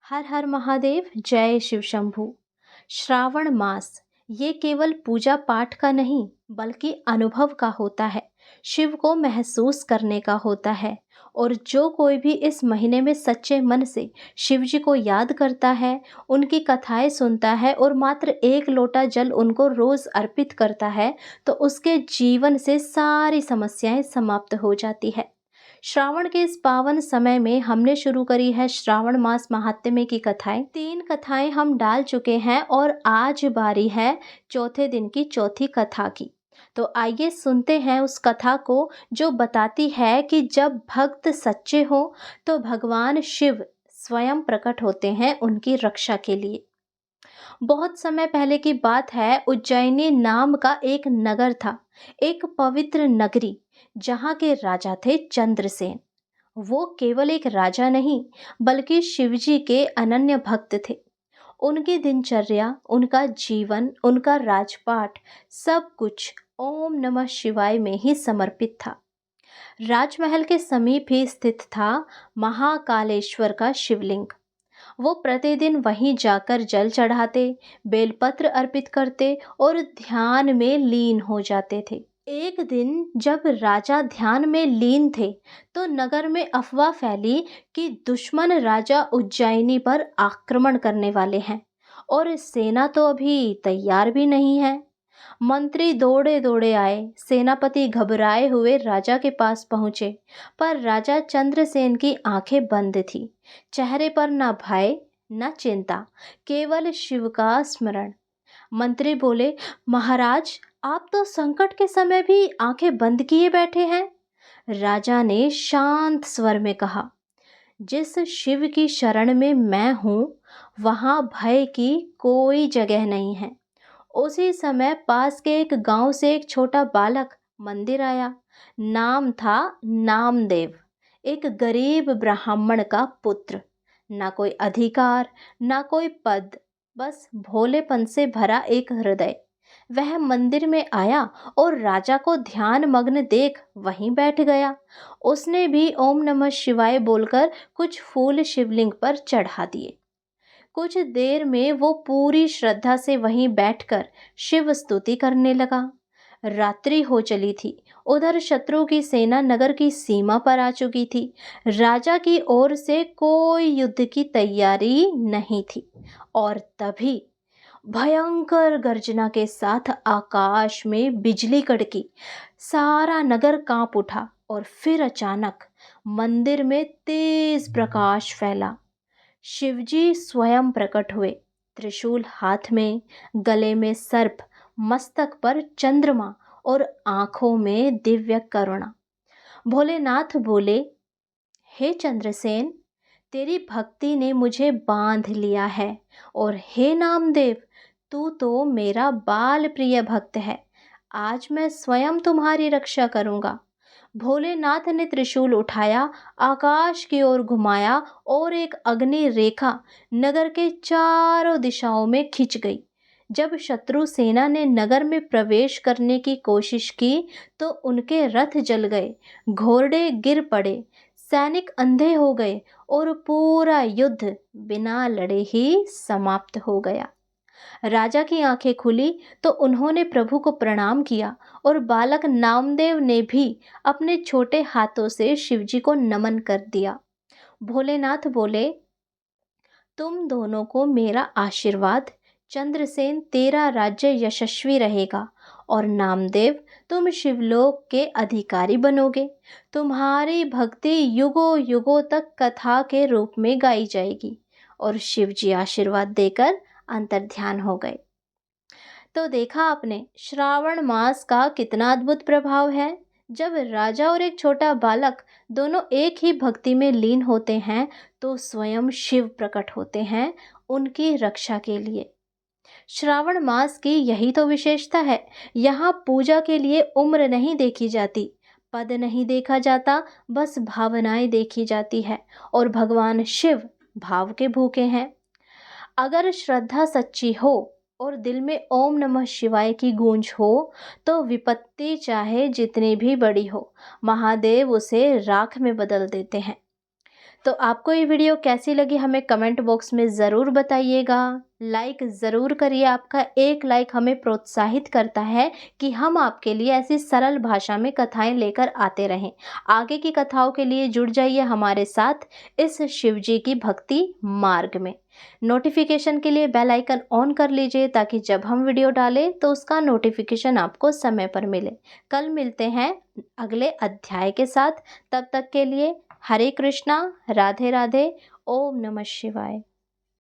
हर हर महादेव, जय शिव शंभू। श्रावण मास ये केवल पूजा पाठ का नहीं बल्कि अनुभव का होता है। शिव को महसूस करने का होता है। और जो कोई भी इस महीने में सच्चे मन से शिव जी को याद करता है, उनकी कथाएं सुनता है और मात्र एक लोटा जल उनको रोज अर्पित करता है, तो उसके जीवन से सारी समस्याएं समाप्त हो जाती है। श्रावण के इस पावन समय में हमने शुरू करी है श्रावण मास महात्म्य की कथाएं। 3 कथाएं हम डाल चुके हैं और आज बारी है चौथे दिन की चौथी कथा की। तो आइए सुनते हैं उस कथा को, जो बताती है कि जब भक्त सच्चे हो तो भगवान शिव स्वयं प्रकट होते हैं उनकी रक्षा के लिए। बहुत समय पहले की बात है। उज्जैनी नाम का एक नगर था, एक पवित्र नगरी, जहाँ के राजा थे चंद्रसेन। वो केवल एक राजा नहीं बल्कि शिवजी के अनन्य भक्त थे। उनकी दिनचर्या, उनका जीवन, उनका राजपाट, सब कुछ ओम नमः शिवाय में ही समर्पित था। राजमहल के समीप ही स्थित था महाकालेश्वर का शिवलिंग। वो प्रतिदिन वहीं जाकर जल चढ़ाते, बेलपत्र अर्पित करते और ध्यान में लीन हो जाते थे। एक दिन जब राजा ध्यान में लीन थे, तो नगर में अफवाह फैली कि दुश्मन राजा उज्जैनी पर आक्रमण करने वाले हैं और सेना तो अभी तैयार भी नहीं है। मंत्री दौड़े दौड़े आए। सेनापति घबराए हुए राजा के पास पहुंचे, पर राजा चंद्रसेन की आंखें बंद थी। चेहरे पर न भय न चिंता, केवल शिव का स्मरण। मंत्री बोले, महाराज, आप तो संकट के समय भी आंखें बंद किए बैठे हैं। राजा ने शांत स्वर में कहा, जिस शिव की शरण में मैं हूं, वहां भय की कोई जगह नहीं है। उसी समय पास के एक गांव से एक छोटा बालक मंदिर आया। नाम था नामदेव, एक गरीब ब्राह्मण का पुत्र। ना कोई अधिकार, ना कोई पद, बस भोलेपन से भरा एक हृदय। वह मंदिर में आया और राजा को ध्यान मग्न देख वहीं बैठ गया। उसने भी ओम नमः शिवाय बोलकर कुछ फूल शिवलिंग पर चढ़ा दिए। कुछ देर में वो पूरी श्रद्धा से वहीं बैठकर शिव स्तुति करने लगा। रात्रि हो चली थी। उधर शत्रु की सेना नगर की सीमा पर आ चुकी थी। राजा की ओर से कोई युद्ध की तैयारी नहीं थी। और तभी भयंकर गर्जना के साथ आकाश में बिजली कड़की। सारा नगर कांप उठा और फिर अचानक मंदिर में तेज प्रकाश फैला। शिवजी स्वयं प्रकट हुए, त्रिशूल हाथ में, गले में सर्प, मस्तक पर चंद्रमा और आंखों में दिव्य करुणा। भोलेनाथ बोले, हे चंद्रसेन, तेरी भक्ति ने मुझे बांध लिया है। और हे नामदेव, तू तो मेरा बाल प्रिय भक्त है। आज मैं स्वयं तुम्हारी रक्षा करूंगा। भोलेनाथ ने त्रिशूल उठाया, आकाश की ओर घुमाया और एक अग्नि रेखा नगर के चारों दिशाओं में खिंच गई। जब शत्रु सेना ने नगर में प्रवेश करने की कोशिश की, तो उनके रथ जल गए, घोड़े गिर पड़े, सैनिक अंधे हो गए और पूरा युद्ध बिना लड़े ही समाप्त हो गया। राजा की आंखें खुली तो उन्होंने प्रभु को प्रणाम किया और बालक नामदेव ने भी अपने छोटे हाथों से शिवजी को नमन कर दिया। भोलेनाथ बोले, तुम दोनों को मेरा आशीर्वाद। चंद्रसेन, तेरा राज्य यशस्वी रहेगा और नामदेव, तुम शिवलोक के अधिकारी बनोगे। तुम्हारी भक्ति युगों युगों तक कथा के रूप में गाई जाएगी। और शिवजी आशीर्वाद देकर अंतर्ध्यान हो गए। तो देखा आपने श्रावण मास का कितना अद्भुत प्रभाव है। जब राजा और एक छोटा बालक दोनों एक ही भक्ति में लीन होते हैं, तो स्वयं शिव प्रकट होते हैं उनकी रक्षा के लिए। श्रावण मास की यही तो विशेषता है। यहाँ पूजा के लिए उम्र नहीं देखी जाती, पद नहीं देखा जाता, बस भावनाएं देखी जाती है। और भगवान शिव भाव के भूखे हैं। अगर श्रद्धा सच्ची हो और दिल में ओम नमः शिवाय की गूंज हो, तो विपत्ति चाहे जितनी भी बड़ी हो, महादेव उसे राख में बदल देते हैं। तो आपको ये वीडियो कैसी लगी हमें कमेंट बॉक्स में ज़रूर बताइएगा। लाइक ज़रूर करिए, आपका एक लाइक हमें प्रोत्साहित करता है कि हम आपके लिए ऐसी सरल भाषा में कथाएं लेकर आते रहें। आगे की कथाओं के लिए जुड़ जाइए हमारे साथ इस शिव जी की भक्ति मार्ग में। नोटिफिकेशन के लिए बेल आइकन ऑन कर लीजिए ताकि जब हम वीडियो डालें तो उसका नोटिफिकेशन आपको समय पर मिले। कल मिलते हैं अगले अध्याय के साथ। तब तक के लिए हरे कृष्णा, राधे राधे, ओम नमः शिवाय।